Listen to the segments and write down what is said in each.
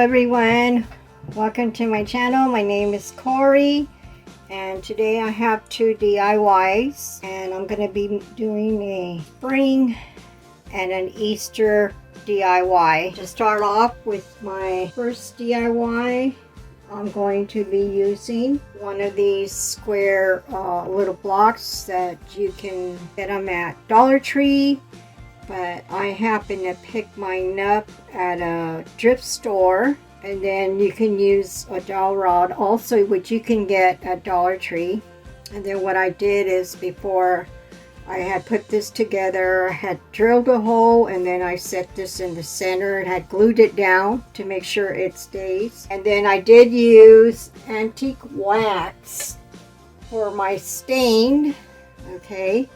everyone, welcome to my channel. My name is Corey and today I have two DIYs and I'm going to be doing a spring and an Easter DIY. To start off with my first DIY, I'm going to be using one of these square little blocks that you can get them at Dollar Tree. But I happen to pick mine up at a thrift store, and then you can use a dowel rod also, which you can get at Dollar Tree. And then what I did is, before I had put this together, I had drilled a hole and then I set this in the center and had glued it down to make sure it stays. And then I did use antique wax for my stain. Okay,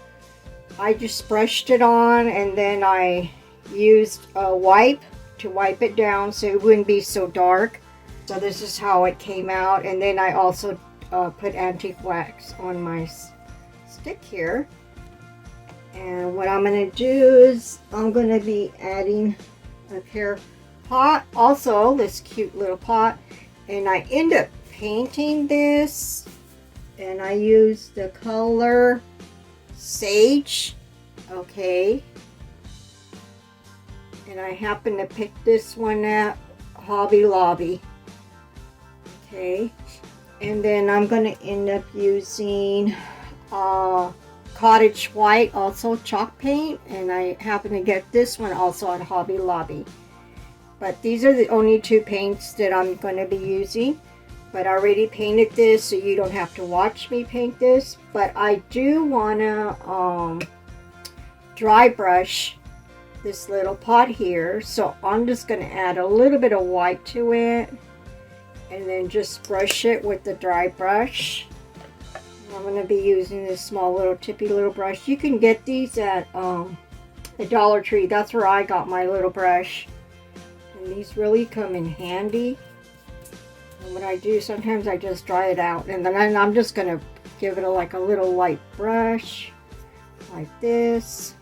I just brushed it on and then I used a wipe to wipe it down so it wouldn't be so dark. So this is how it came out. And then I also put antique wax on my stick here. And what I'm going to do is I'm going to be adding a pear pot, also this cute little pot. And I end up painting this, and I use the color Sage. Okay, and I happen to pick this one at Hobby Lobby. Okay, and then I'm going to end up using Cottage White, also chalk paint, and I happen to get this one also at Hobby Lobby. But these are the only two paints that I'm going to be using. But I already painted this, so you don't have to watch me paint this. But I do want to dry brush this little pot here. So I'm just going to add a little bit of white to it. And then just brush it with the dry brush. I'm going to be using this small little tippy little brush. You can get these at the Dollar Tree. That's where I got my little brush. And these really come in handy. And what I do, sometimes I just dry it out, and then I'm just going to give it a little light brush like this,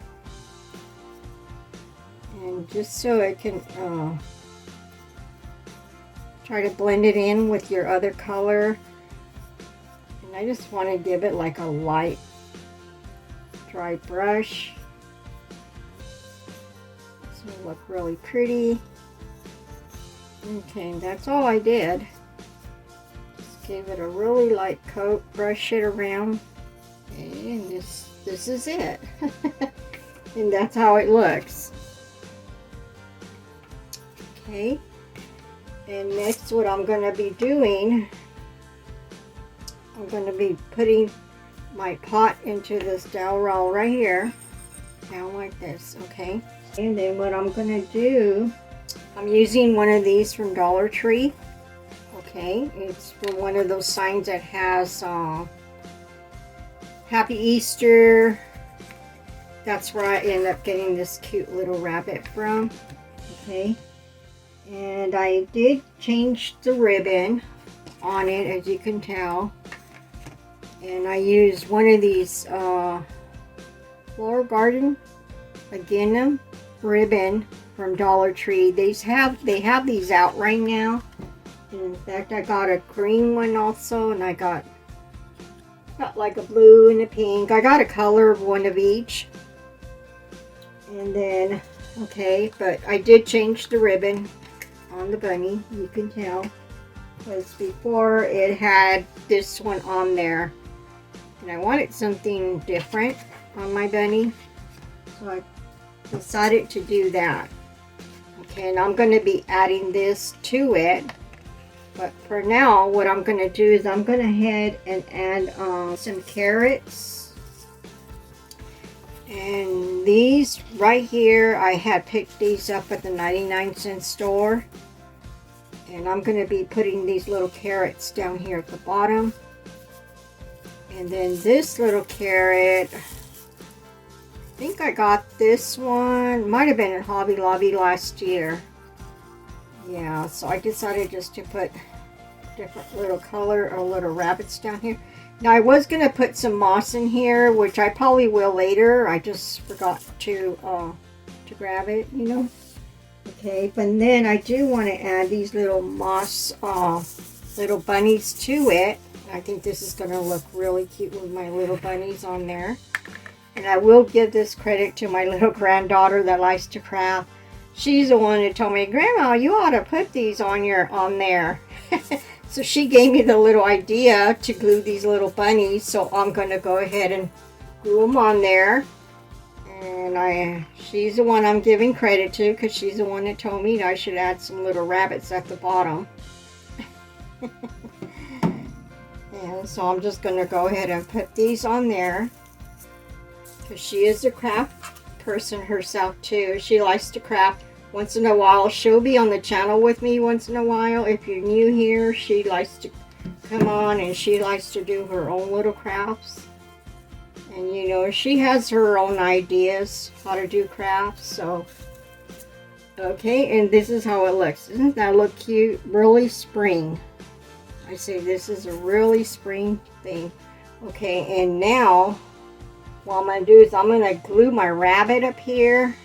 and just so it can try to blend it in with your other color. And I just want to give it like a light dry brush. It's going to look really pretty. Okay, that's all I did. Give it a really light coat, brush it around, and this is it. And that's how it looks. Okay, and next what I'm going to be doing, I'm going to be putting my pot into this dowel roll right here, down like this. Okay, and then what I'm going to do, I'm using one of these from Dollar Tree. Okay, it's from one of those signs that has Happy Easter. That's where I end up getting this cute little rabbit from. Okay, and I did change the ribbon on it, as you can tell. And I used one of these Flower Garden Gingham ribbon from Dollar Tree. They have these out right now. In fact, I got a green one also, and I got like a blue and a pink. I got a color of one of each. And then, okay, but I did change the ribbon on the bunny, you can tell, because before it had this one on there, and I wanted something different on my bunny, so I decided to do that. Okay, and I'm going to be adding this to it. But for now, what I'm going to do is I'm going to head and add some carrots. And these right here, I had picked these up at the 99-cent store. And I'm going to be putting these little carrots down here at the bottom. And then this little carrot, I think I got this one, might have been at Hobby Lobby last year. Yeah, so I decided just to put different little color or little rabbits down here. Now I was going to put some moss in here, which I probably will later. I just forgot to grab it, you know. Okay, but then I do want to add these little moss little bunnies to it. I think this is going to look really cute with my little bunnies on there. And I will give this credit to my little granddaughter that likes to craft. She's the one that told me, Grandma, you ought to put these on there. So she gave me the little idea to glue these little bunnies. So I'm going to go ahead and glue them on there. And she's the one I'm giving credit to, because she's the one that told me I should add some little rabbits at the bottom. And so I'm just going to go ahead and put these on there, because she is a craft person herself too. She likes to craft. Once in a while she'll be on the channel with me once in a while. If you're new here, she likes to come on and she likes to do her own little crafts. And you know, she has her own ideas how to do crafts. So okay, and this is how it looks. Doesn't that look cute? Really spring. I say this is a really spring thing. Okay, and now what I'm going to do is I'm going to glue my rabbit up here.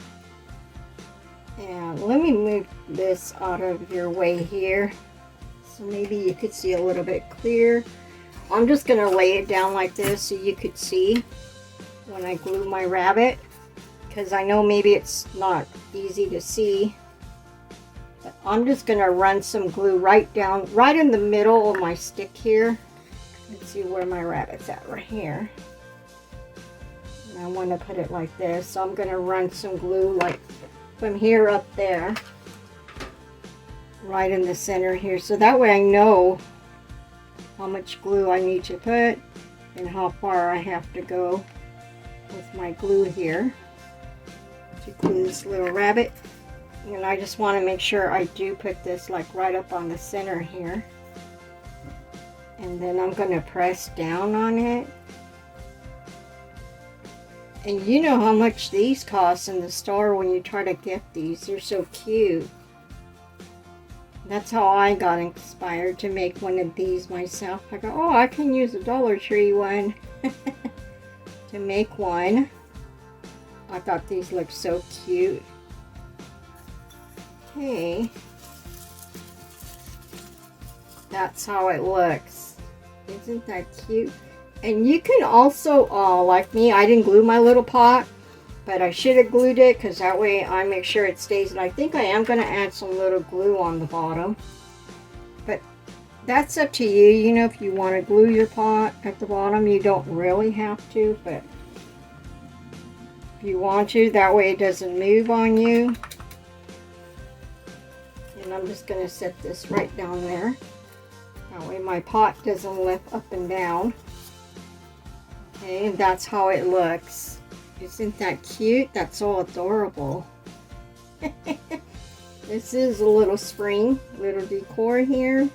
And let me move this out of your way here, so maybe you could see a little bit clear. I'm just going to lay it down like this so you could see when I glue my rabbit, because I know maybe it's not easy to see. But I'm just going to run some glue right in the middle of my stick here. Let's see where my rabbit's at, right here. I want to put it like this, so I'm going to run some glue like from here up there, right in the center here, so that way I know how much glue I need to put and how far I have to go with my glue here to glue this little rabbit. And I just want to make sure I do put this like right up on the center here, and then I'm going to press down on it. And you know how much these cost in the store when you try to get these. They're so cute. That's how I got inspired to make one of these myself. I go, oh, I can use a Dollar Tree one to make one. I thought these looked so cute. Okay. That's how it looks. Isn't that cute? And you can also, like me, I didn't glue my little pot, but I should have glued it, because that way I make sure it stays. And I think I am going to add some little glue on the bottom. But that's up to you. You know, if you want to glue your pot at the bottom, you don't really have to. But if you want to, that way it doesn't move on you. And I'm just going to set this right down there. That way my pot doesn't lift up and down. Okay, and that's how it looks. Isn't that cute? That's so adorable. This is a little spring, little decor here.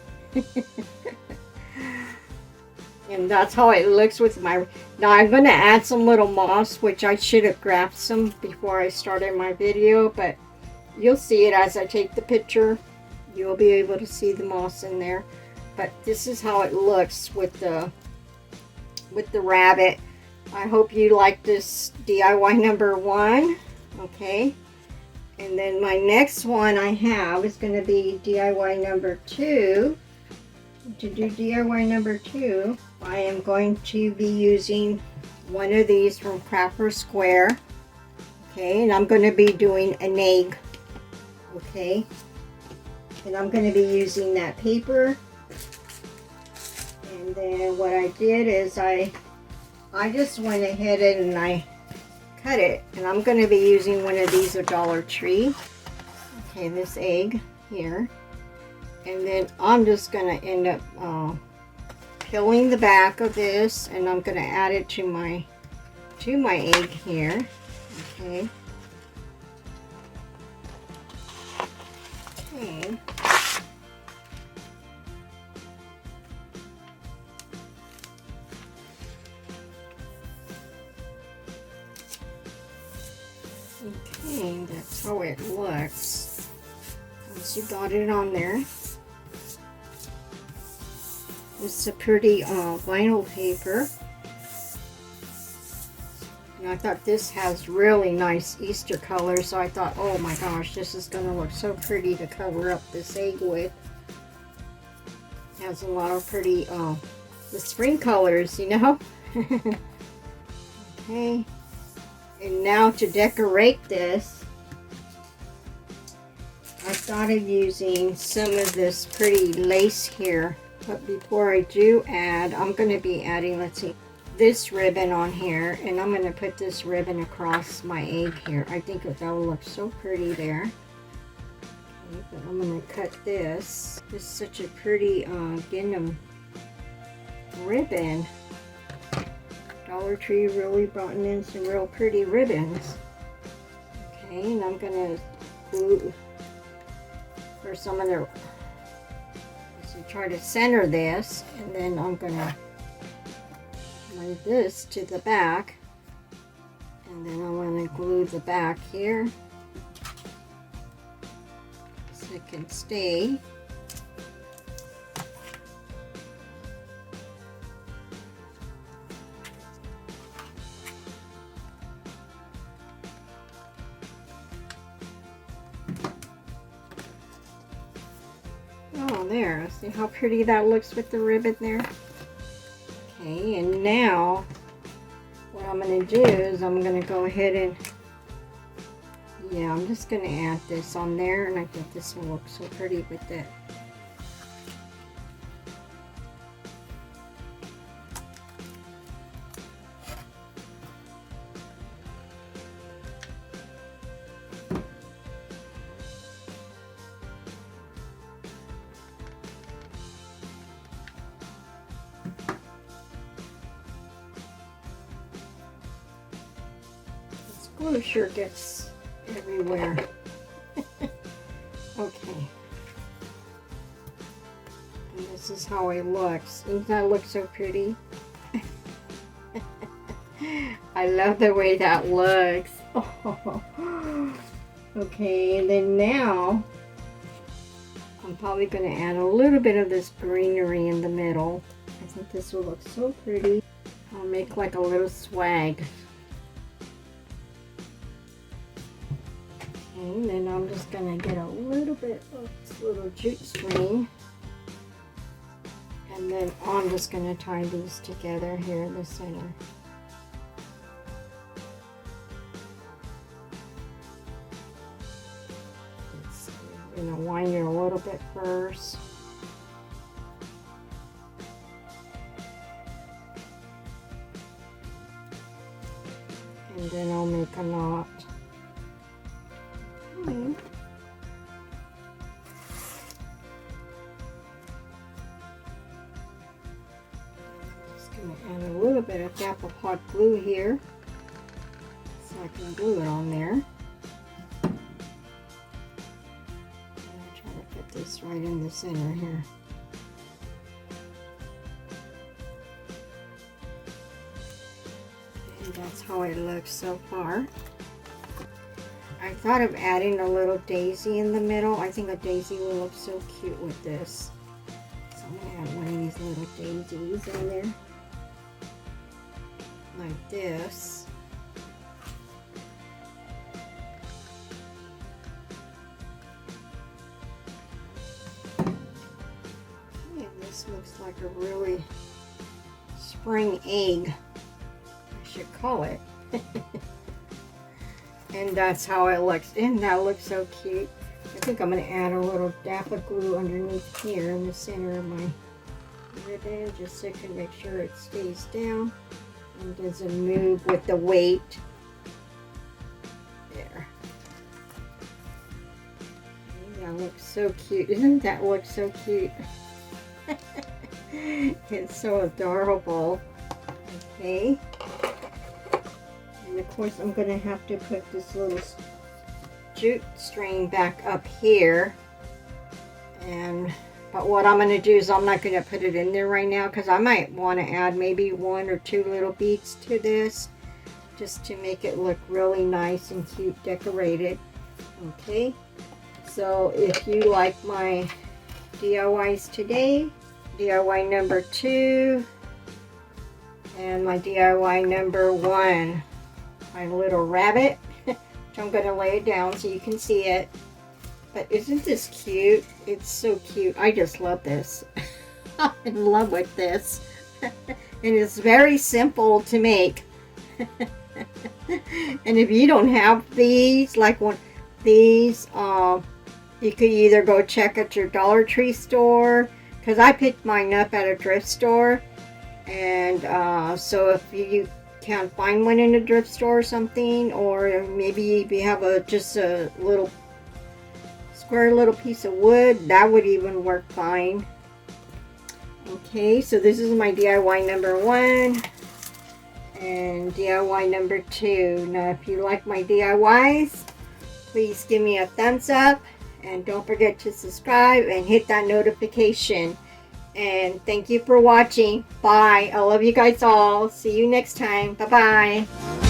And that's how it looks with my... Now I'm going to add some little moss, which I should have grabbed some before I started my video, but you'll see it as I take the picture. You'll be able to see the moss in there. But this is how it looks with the rabbit. I hope you like this DIY number 1. Okay, and then my next one I have is going to be DIY number 2. To do DIY number 2, I am going to be using one of these from Crafty Square. Okay, and I'm going to be doing an egg. Okay, and I'm going to be using that paper. And then what I did is I just went ahead and I cut it, and I'm going to be using one of these at Dollar Tree. Okay, this egg here, and then I'm just going to end up peeling the back of this, and I'm going to add it to my egg here. Okay. Okay. Okay, that's how it looks once you got it on there. It's a pretty vinyl paper. And I thought this has really nice Easter colors, so I thought, oh my gosh, this is going to look so pretty to cover up this egg with. It has a lot of pretty, the spring colors, you know? Okay. And now to decorate this, I started using some of this pretty lace here. But before I do add, I'm going to be adding, let's see, this ribbon on here. And I'm going to put this ribbon across my egg here. I think that will look so pretty there. Okay, but I'm going to cut this. This is such a pretty gingham ribbon. Dollar Tree really brought in some real pretty ribbons. Okay, and I'm going to glue. First I'm going to try to center this, and then I'm going to lay this to the back, and then I'm going to glue the back here so it can stay. Oh, there. See how pretty that looks with the ribbon there? Okay, and now what I'm going to do is I'm going to go ahead and, yeah, I'm just going to add this on there, and I think this will look so pretty with it. Glue sure gets everywhere. Okay. And this is how it looks. Doesn't that look so pretty? I love the way that looks. Okay, and then now I'm probably going to add a little bit of this greenery in the middle. I think this will look so pretty. I'll make like a little swag. And then I'm just going to get a little bit of this little jute string, and then I'm just going to tie these together here in the center. I'm going to wind it a little bit first. And then I'll make a knot. Just going to add a little bit of dab of hot glue here so I can glue it on there. I'm going to try to put this right in the center here. And that's how it looks so far. I thought of adding a little daisy in the middle. I think a daisy will look so cute with this. So I'm going to add one of these little daisies in there. Like this. And this looks like a really spring egg, I should call it. And that's how it looks. And that looks so cute. I think I'm going to add a little dab of glue underneath here in the center of my ribbon, just so I can make sure it stays down and doesn't move with the weight. There. And that looks so cute. Doesn't that look so cute? It's so adorable. Okay. And of course I'm going to have to put this little jute string back up here. But what I'm going to do is I'm not going to put it in there right now, because I might want to add maybe 1 or 2 little beads to this, just to make it look really nice and cute decorated. Okay, so if you like my DIYs today, DIY number 2 and my DIY number 1, my little rabbit. I'm going to lay it down so you can see it. But isn't this cute? It's so cute. I just love this. I'm in love with this. And it's very simple to make. And if you don't have these, like one these, you could either go check at your Dollar Tree store, because I picked mine up at a thrift store. And so if you can't find one in a thrift store or something, or maybe if you have just a little square little piece of wood, that would even work fine. Okay, so this is my DIY number 1 and DIY number 2. Now if you like my DIYs, please give me a thumbs up, and don't forget to subscribe and hit that notification. And thank you for watching. Bye. I love you guys all. See you next time. Bye bye.